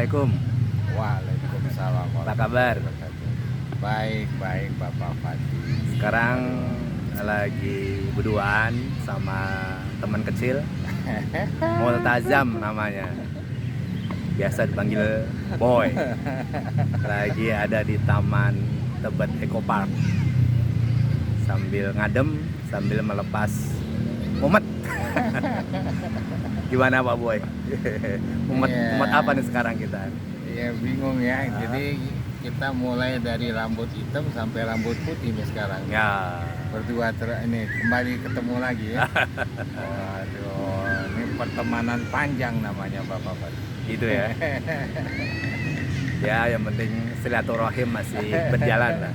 Assalamualaikum. Waalaikumsalam Apa kabar? warahmatullahi wabarakatuh. Baik Bapak Fatih. Sekarang lagi berduaan sama teman kecil, Multazam namanya. Biasa dipanggil Boy. Lagi ada di Taman Tebet Eco Park. Sambil ngadem, sambil melepas mumet. Gimana Pak Boy? Mumet apa nih sekarang kita? Iya bingung ya. Jadi kita mulai dari rambut hitam sampai rambut putih nih sekarang. Ya. Berdua ini kembali ketemu lagi ya. Waduh, ini pertemanan panjang namanya Bapak Fatih. Gitu ya. Ya, yang penting silaturahim masih berjalan lah.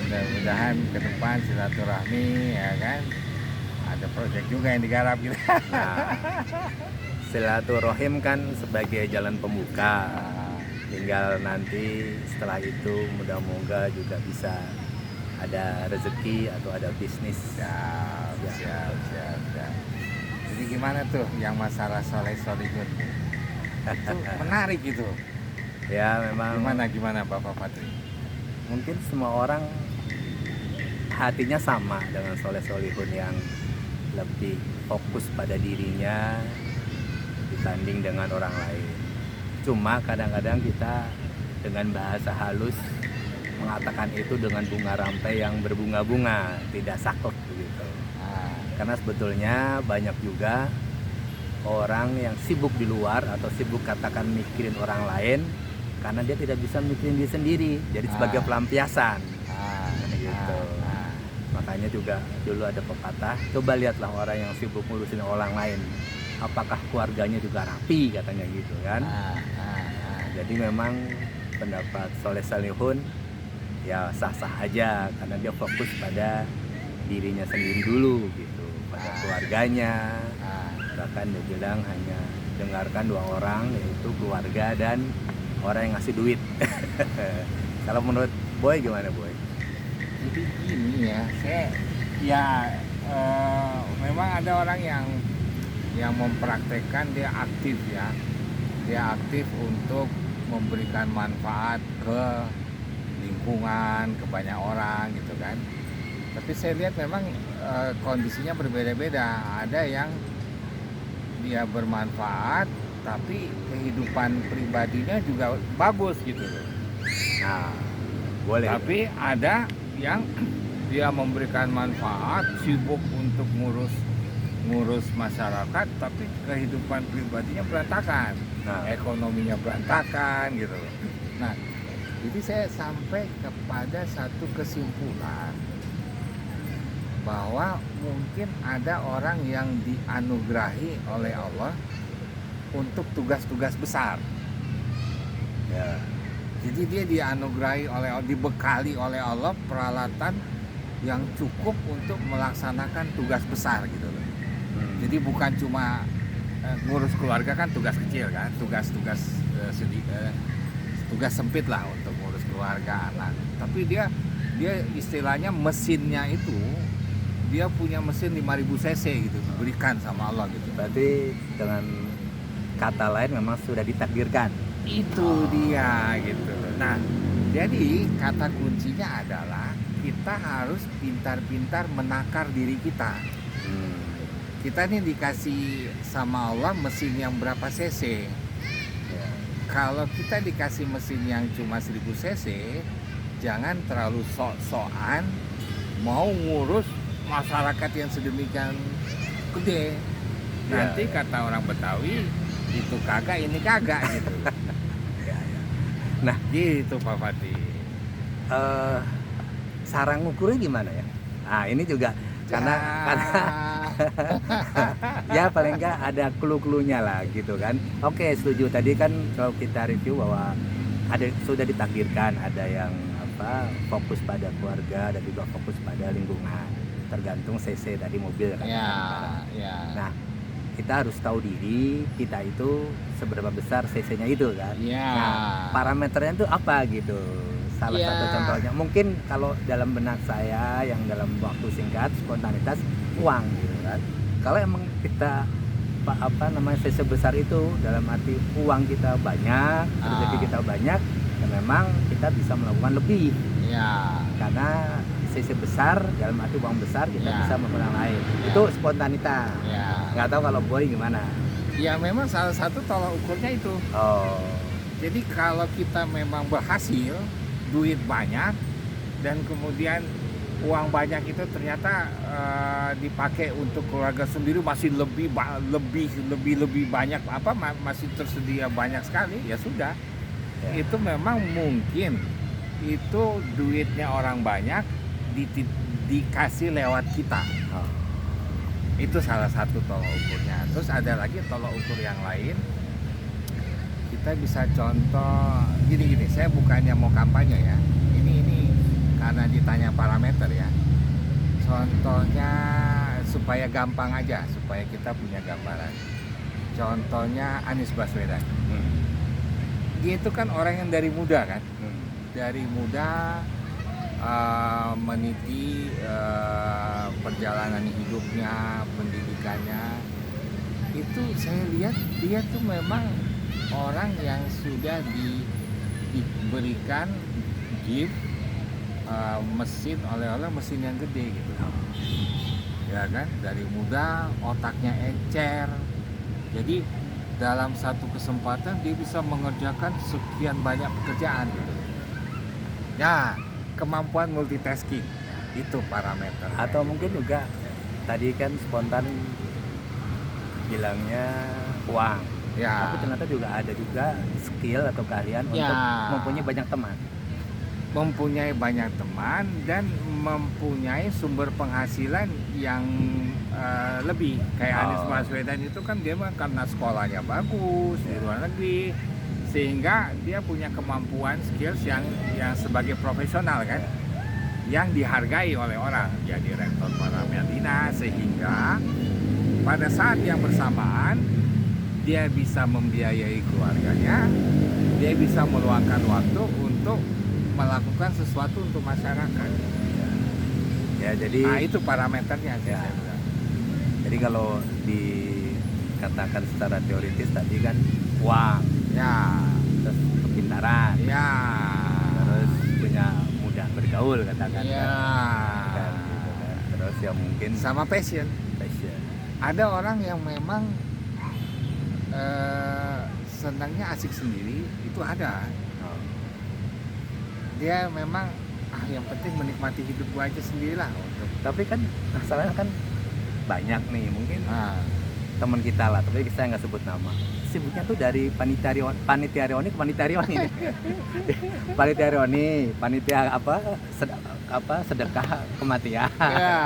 Mudah-mudahan ke depan silaturahmi ya kan. Ada proyek juga yang digarap gitu. Nah, silaturahim kan sebagai jalan pembuka. Tinggal nanti setelah itu mudah-moga juga bisa ada rezeki atau ada bisnis. Siap. Jadi gimana tuh yang masalah soleh solihun? Itu menarik itu. Ya memang. Gimana Bapak Fatri? Mungkin semua orang hatinya sama dengan soleh solihun yang lebih fokus pada dirinya dibanding dengan orang lain. Cuma kadang-kadang kita dengan bahasa halus mengatakan itu dengan bunga rampai yang berbunga-bunga, tidak saklek begitu. Karena sebetulnya banyak juga orang yang sibuk di luar atau sibuk katakan mikirin orang lain karena dia tidak bisa mikirin diri sendiri. Jadi sebagai pelampiasan. Gitu. Makanya juga dulu ada pepatah, coba lihatlah orang yang sibuk ngurusin orang lain, apakah keluarganya juga rapi, katanya gitu kan. Jadi memang pendapat soleh solihun ya sah-sah aja karena dia fokus pada dirinya sendiri dulu gitu, pada keluarganya. Bahkan dia bilang hanya dengarkan dua orang, yaitu keluarga dan orang yang ngasih duit. Kalau menurut Boy gimana Boy? Jadi gini ya, memang ada orang yang mempraktekkan dia aktif ya, dia aktif untuk memberikan manfaat ke lingkungan, ke banyak orang gitu kan. Tapi saya lihat memang kondisinya berbeda-beda. Ada yang dia bermanfaat, tapi kehidupan pribadinya juga bagus gitu loh. Nah, boleh. Tapi ada yang dia memberikan manfaat, sibuk untuk ngurus masyarakat, tapi kehidupan pribadinya berantakan, ekonominya berantakan gitu. Nah, jadi saya sampai kepada satu kesimpulan bahwa mungkin ada orang yang dianugerahi oleh Allah untuk tugas-tugas besar. Ya. Jadi dia dianugerahi dibekali oleh Allah peralatan yang cukup untuk melaksanakan tugas besar gitu loh. Jadi bukan cuma ngurus keluarga kan tugas kecil kan, tugas sempit lah untuk ngurus keluarga anak. Tapi dia istilahnya mesinnya itu dia punya mesin 5000 cc gitu diberikan sama Allah gitu. Berarti dengan kata lain memang sudah ditakdirkan. Itu dia gitu. Nah, jadi kata kuncinya adalah kita harus pintar-pintar menakar diri kita. Kita nih dikasih sama Allah mesin yang berapa cc. Kalau kita dikasih mesin yang cuma 1000 cc, jangan terlalu sok-sokan mau ngurus masyarakat yang sedemikian gede. Nanti kata orang Betawi, itu kagak ini kagak gitu. Nah gitu Pak Fatih. Sarang ngukurnya gimana ya? Nah ini juga karena ya paling nggak ada clue-cluenya lah gitu kan. Oke, setuju tadi kan kalau kita review bahwa sudah ditakdirkan ada yang fokus pada keluarga dan juga fokus pada lingkungan, tergantung cc tadi mobil kan. Nah kita harus tahu diri kita itu seberapa besar cc-nya itu kan. Nah parameternya itu apa gitu. Salah satu contohnya mungkin kalau dalam benak saya yang dalam waktu singkat spontanitas uang gitu kan. Kalau emang kita apa namanya sebesar itu, dalam arti uang kita banyak, rezeki kita banyak, dan memang kita bisa melakukan lebih. Ya. Karena sisi besar, dalam arti uang besar, kita Ya. bisa membantu orang lain. Ya. Itu spontanitas. Ya. Nggak tahu kalau Boy gimana. Ya memang salah satu tolak ukurnya itu. Oh. Jadi kalau kita memang berhasil, duit banyak, dan kemudian uang banyak itu ternyata dipakai untuk keluarga sendiri masih lebih banyak, masih tersedia banyak sekali, ya sudah. Ya. Itu memang mungkin itu duitnya orang banyak dikasih lewat kita. Oh. Itu salah satu tolak ukurnya. Terus ada lagi tolak ukur yang lain. Kita bisa contoh gini, saya bukannya mau kampanye ya. Ini karena ditanya parameter ya. Contohnya supaya gampang aja, supaya kita punya gambaran. Contohnya Anies Baswedan. Dia itu kan orang yang dari muda kan. Dari muda meniti perjalanan hidupnya, pendidikannya. Itu saya lihat dia tuh memang orang yang sudah diberikan gift mesin oleh mesin yang gede gitu, ya kan, dari muda otaknya encer, jadi dalam satu kesempatan dia bisa mengerjakan sekian banyak pekerjaan gitu. Ya, kemampuan multitasking itu parameter. Atau mungkin juga tadi kan spontan bilangnya uang. Ya. Tapi ternyata juga ada juga skill atau keahlian Ya. untuk mempunyai banyak teman. Mempunyai banyak teman dan mempunyai sumber penghasilan yang lebih. Kayak Anies Baswedan itu kan dia karena sekolahnya bagus di luar negeri, sehingga dia punya kemampuan skills yang sebagai profesional kan, yang dihargai oleh orang. Jadi rektor Paramadina, sehingga pada saat yang bersamaan dia bisa membiayai keluarganya, dia bisa meluangkan waktu untuk melakukan sesuatu untuk masyarakat. Ya, jadi Nah, itu parameternya sih, Ya. saya bilang. jadi kalau dikatakan secara teoritis tadi kan uang, Ya, terus kepintaran, ya, terus punya mudah bergaul katakan ya. kan, gitu kan. Terus ya mungkin Sama passion. passion. Ada orang yang memang senangnya asik sendiri, itu ada. Oh. Dia memang yang penting menikmati hidup gua aja sendirilah untuk. Tapi kan masalahnya kan banyak nih, mungkin Nah, teman kita lah, tapi saya nggak sebut nama. Sibuknya tuh dari panitia reoni ke panitia reoni. Panitia reoni, panitia sedekah kematian, ya,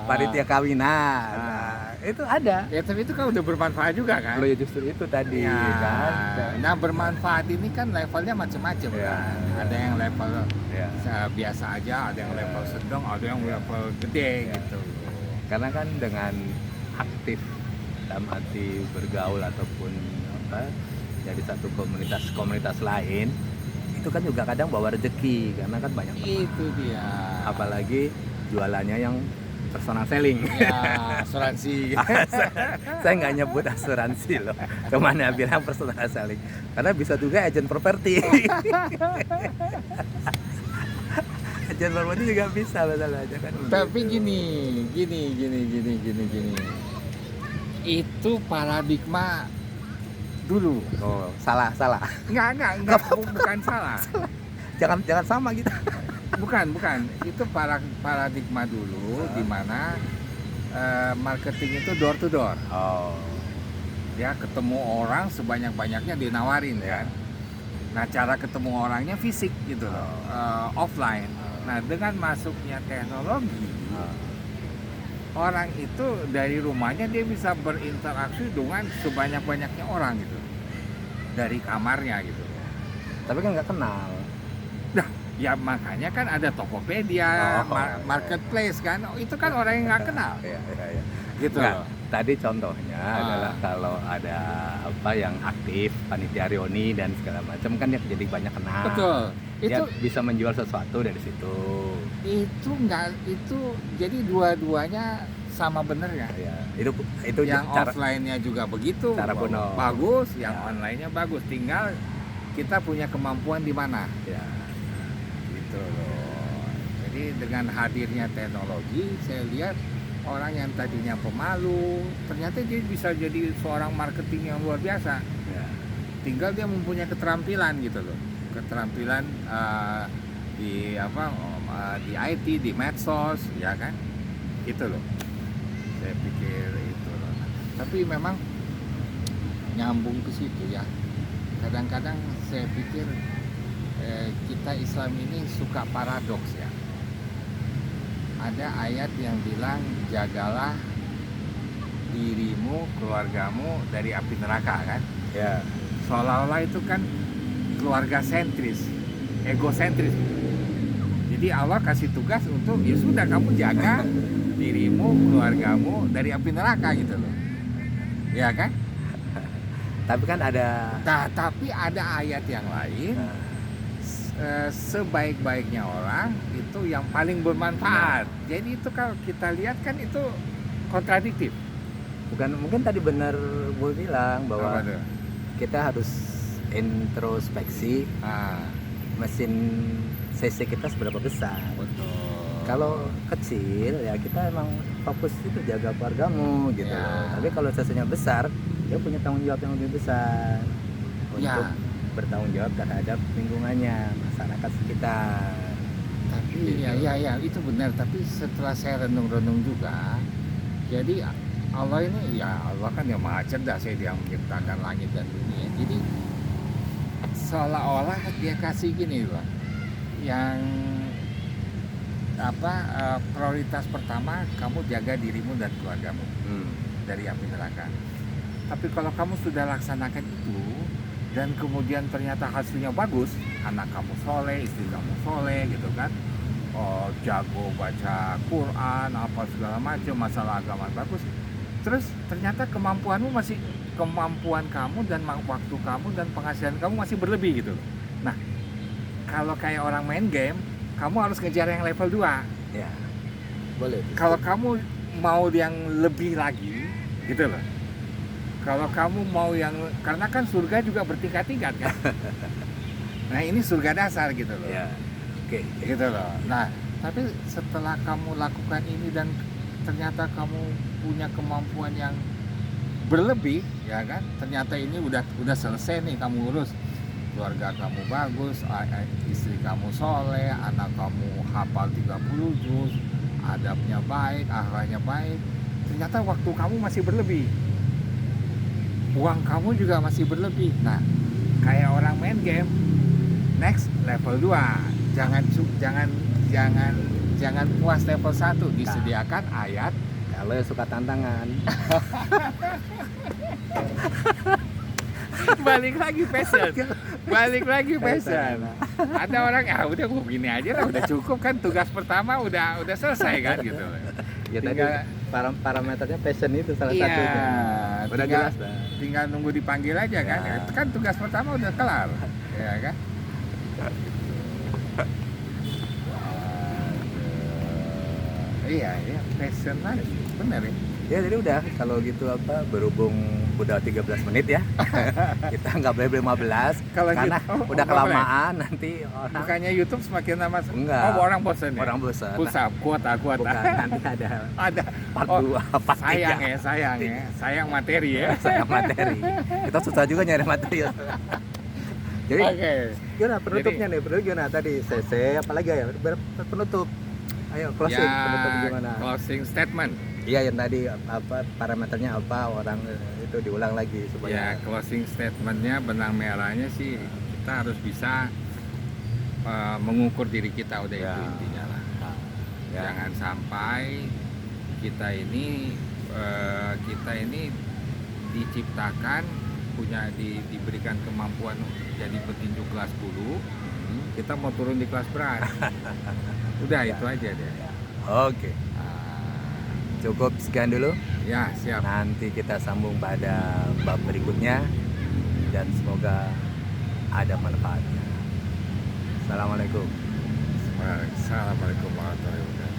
panitia kawinan. Nah, itu ada. Ya, tapi itu kan udah bermanfaat juga kan. Lo ya justru itu tadi Ya, kan. nah bermanfaat ini kan levelnya macam-macam Ya. kan. Ada yang level Ya. biasa aja, ada yang level sedang, ada yang level gede Ya. gitu. Karena kan dengan aktif dalam arti bergaul ataupun dari satu komunitas lain, itu kan juga kadang bawa rezeki karena kan banyak teman. Itu dia. Apalagi jualannya yang personal selling. Ya, asuransi. Saya nggak nyebut asuransi loh, kemana bilang personal selling, karena bisa juga agent properti. Agent properti juga bisa masalahnya kan. Tapi begitu. gini. Itu paradigma dulu. Oh, salah. Enggak, bukan salah. Jangan sama gitu. Bukan. Itu paradigma dulu di mana marketing itu door to door. Oh. Ya, ketemu orang sebanyak-banyaknya dinawarin kan. Nah, cara ketemu orangnya fisik gitu loh, offline. Nah, dengan masuknya teknologi, orang itu dari rumahnya dia bisa berinteraksi dengan sebanyak-banyaknya orang gitu, dari kamarnya gitu. Tapi kan nggak kenal. Nah, ya makanya kan ada Tokopedia, marketplace kan, itu kan orang yang nggak kenal, Iya. gitu Nggak, loh. tadi contohnya adalah kalau ada yang aktif panitia reuni dan segala macam kan dia jadi banyak kenal. Betul. Dia Itu bisa menjual sesuatu dari situ. itu jadi dua-duanya sama benernya. Ya, itu Yang cara offline-nya juga begitu, cara kuno. bagus, yang Ya. online-nya bagus. Tinggal kita punya kemampuan di mana. ya. Gitu loh. Jadi dengan hadirnya teknologi, saya lihat orang yang tadinya pemalu, ternyata dia bisa jadi seorang marketing yang luar biasa. Ya. Tinggal dia mempunyai keterampilan gitu loh, keterampilan di di IT, di medsos, ya kan, gitu loh. Saya pikir itu loh. Tapi memang nyambung ke situ ya. Kadang-kadang saya pikir kita Islam ini suka paradoks ya. Ada ayat yang bilang jagalah dirimu, keluargamu dari api neraka kan. Ya. Seolah-olah itu kan keluarga sentris, egosentris. Jadi Allah kasih tugas untuk ya sudah kamu jaga dirimu, keluargamu dari api neraka gitu loh. Ya kan? Tapi kan ada Nah, tapi ada ayat yang lain, sebaik-baiknya orang itu yang paling bermanfaat. Jadi itu kalau kita lihat kan itu kontradiktif. mungkin tadi benar gue bilang bahwa Apa tuh? kita harus introspeksi Ah, mesin CC kita seberapa besar. betul. Kalau kecil ya kita emang fokus itu jaga keluargamu gitu. Ya. Tapi kalau CC-nya besar, dia punya tanggung jawab yang lebih besar untuk Ya. bertanggung jawab terhadap lingkungannya, masyarakat sekitar. Tapi Gitu. ya itu benar. Tapi setelah saya renung-renung juga, jadi Allah ini ya Allah kan yang maha cerdas ya, dia menciptakan langit dan bumi. Jadi seolah-olah dia kasih gini loh, yang prioritas pertama kamu jaga dirimu dan keluargamu dari api neraka. Tapi kalau kamu sudah laksanakan itu dan kemudian ternyata hasilnya bagus, anak kamu soleh, istri kamu soleh gitu kan, jago baca Quran apa segala macam, masalah agama bagus, terus ternyata kemampuan kamu dan waktu kamu dan penghasilan kamu masih berlebih gitu loh. Nah, kalau kayak orang main game, kamu harus ngejar yang level 2. Ya. Boleh. Kalau kamu mau yang lebih lagi gitu loh. Kalau kamu mau yang, karena kan surga juga bertingkat-tingkat kan. Nah, ini surga dasar gitu loh. Ya. Oke. Gitu loh. Nah, tapi setelah kamu lakukan ini dan ternyata kamu punya kemampuan yang berlebih, ya kan? Ternyata ini udah selesai nih kamu urus. Keluarga kamu bagus, istri kamu soleh, anak kamu hafal 30 juz, adabnya baik, akhlaknya baik. Ternyata waktu kamu masih berlebih. Uang kamu juga masih berlebih. Nah, kayak orang main game, next level 2. Jangan puas level 1, disediakan ayat. Kalau yang suka tantangan, balik lagi passion. Ada orang udah gue gini aja lah, udah cukup kan, tugas pertama udah selesai kan gitu. ya tadi Tinggal- parameternya passion itu salah Iya, satunya. Udah tinggal- jelas dah. tinggal nunggu dipanggil aja kan. Ya. Itu kan tugas pertama udah kelar, ya kan. Iya, passion lagi, bener ya. Ya jadi udah kalau gitu berhubung udah 13 menit ya. Kita nggak boleh 15 Kalau karena gitu, udah nggak boleh. kelamaan nanti orang Bukannya YouTube semakin lama Enggak. orang bosan ya. orang bosan. Pusat kuota. Bukan nanti ada Ada. part Oh, 2, part 3. sayang materi ya. Sayang materi. Kita susah juga nyari materi. Jadi Oke. gimana penutupnya nih? Penutup gimana tadi? CC apalagi ya? Penutup. Ayo closing, penutup gimana? Closing statement. Iya yang tadi parameternya apa orang itu diulang lagi Ya, supaya closing statementnya benang merahnya sih kita harus bisa mengukur diri kita, udah Ya. itu intinya lah. Ya. Jangan sampai kita ini diciptakan diberikan kemampuan jadi petinju kelas 10, kita mau turun di kelas berat. Udah itu aja deh. Oke. Cukup sekian dulu. Ya, siap. Nanti kita sambung pada bab berikutnya dan semoga ada manfaatnya. Assalamualaikum. Assalamualaikum warahmatullahi wabarakatuh.